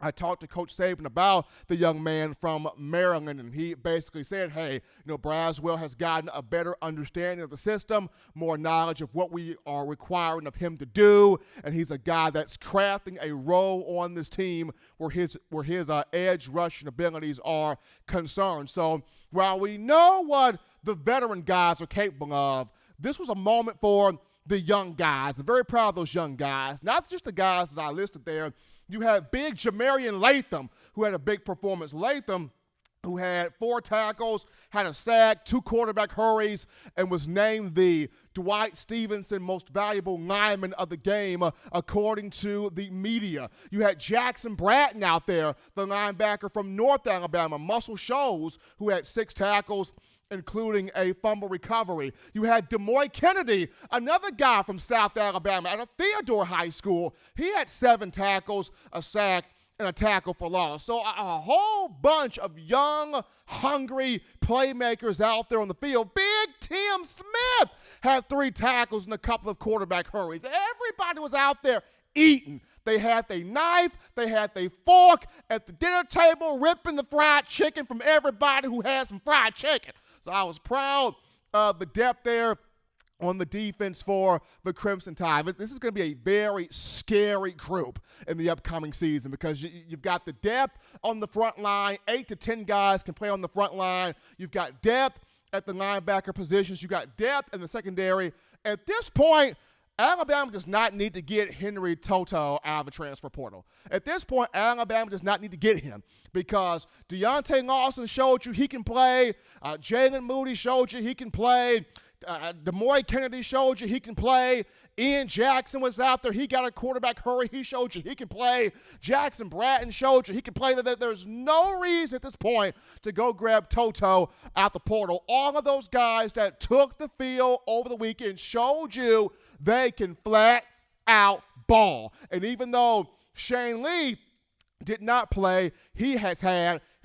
I talked to Coach Saban about the young man from Maryland, and he basically said, hey, Braswell has gotten a better understanding of the system, more knowledge of what we are requiring of him to do, and he's a guy that's crafting a role on this team where his edge rushing abilities are concerned. So while we know what the veteran guys are capable of, this was a moment for the young guys. I'm very proud of those young guys, not just the guys that I listed there. You had big Jamarian Latham, who had a big performance. Latham, who had 4 tackles, had a sack, 2 quarterback hurries, and was named the Dwight Stevenson Most Valuable Lineman of the game, according to the media. You had Jackson Bratton out there, the linebacker from North Alabama, Muscle Shoals, who had 6 tackles, including a fumble recovery. You had DeMoy Kennedy, another guy from South Alabama at a Theodore High School. He had 7 tackles, a sack, and a tackle for loss. So a whole bunch of young, hungry playmakers out there on the field. Big Tim Smith had 3 tackles and a couple of quarterback hurries. Everybody was out there eating. They had their knife, they had their fork at the dinner table, ripping the fried chicken from everybody who had some fried chicken. So I was proud of the depth there on the defense for the Crimson Tide. But this is going to be a very scary group in the upcoming season because you've got the depth on the front line. 8 to 10 guys can play on the front line. You've got depth at the linebacker positions. You've got depth in the secondary. At this point, Alabama does not need to get Henry Toto out of the transfer portal. At this point, Alabama does not need to get him because Deontay Lawson showed you he can play. Jalen Moody showed you he can play. DeMoy Kennedy showed you he can play. Ian Jackson was out there. He got a quarterback hurry. He showed you he can play. Jackson Bratton showed you he can play. There's no reason at this point to go grab Toto out the portal. All of those guys that took the field over the weekend showed you they can flat out ball. And even though Shane Lee did not play, he had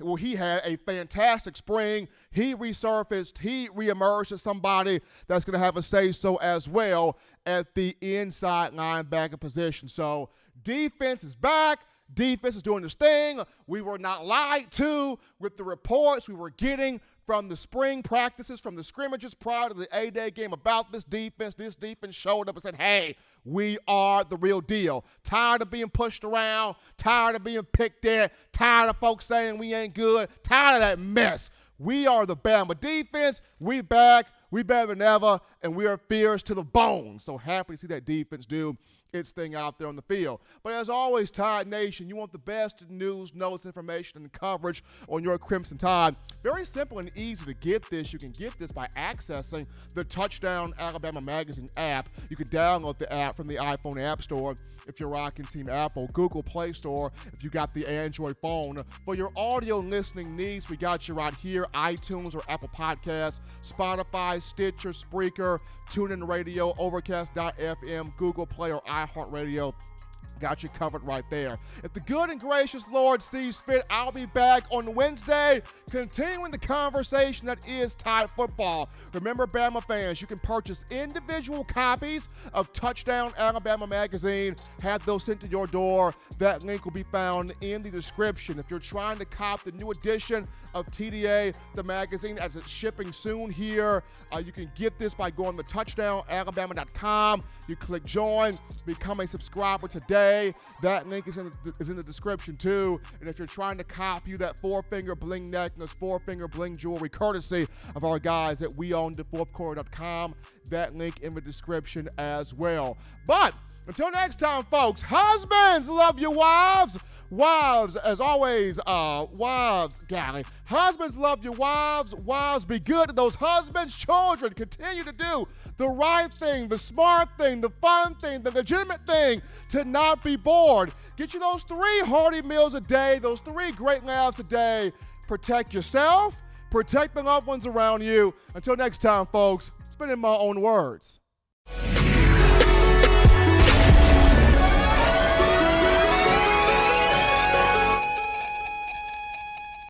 a fantastic spring. He resurfaced, he reemerged as somebody that's going to have a say-so as well at the inside linebacker position. So defense is back. Defense is doing this thing. We were not lied to with the reports we were getting from the spring practices, from the scrimmages prior to the A-Day game about this defense. This defense showed up and said, hey, we are the real deal. Tired of being pushed around, tired of being picked at, tired of folks saying we ain't good, tired of that mess. We are the Bama defense. We back. We better than ever, and we are fierce to the bone. So happy to see that defense do its thing out there on the field. But as always, Tide Nation, you want the best news, notes, information, and coverage on your Crimson Tide. Very simple and easy to get this. You can get this by accessing the Touchdown Alabama Magazine app. You can download the app from the iPhone App Store if you're rocking Team Apple, Google Play Store if you got the Android phone. For your audio listening needs, we got you right here, iTunes or Apple Podcasts, Spotify, Stitcher, Spreaker, TuneIn Radio, Overcast.fm, Google Play, or iHeartRadio. Got you covered right there. If the good and gracious Lord sees fit, I'll be back on Wednesday, continuing the conversation that is Tide football. Remember, Bama fans, you can purchase individual copies of Touchdown Alabama magazine. Have those sent to your door. That link will be found in the description. If you're trying to cop the new edition of TDA, the magazine, as it's shipping soon here, you can get this by going to touchdownalabama.com. You click join, become a subscriber today. That link is in the description too. And if you're trying to copy that 4-finger bling necklace, 4-finger bling jewelry, courtesy of our guys at weownthefourthquarter.com, that link in the description as well. But until next time, folks, husbands, love your wives. Wives, as always, husbands, love your wives. Wives, be good to those husbands. Children, continue to do the right thing, the smart thing, the fun thing, the legitimate thing, to not be bored. Get you those 3 hearty meals a day, those 3 great laughs a day. Protect yourself, protect the loved ones around you. Until next time, folks, it's been in my own words.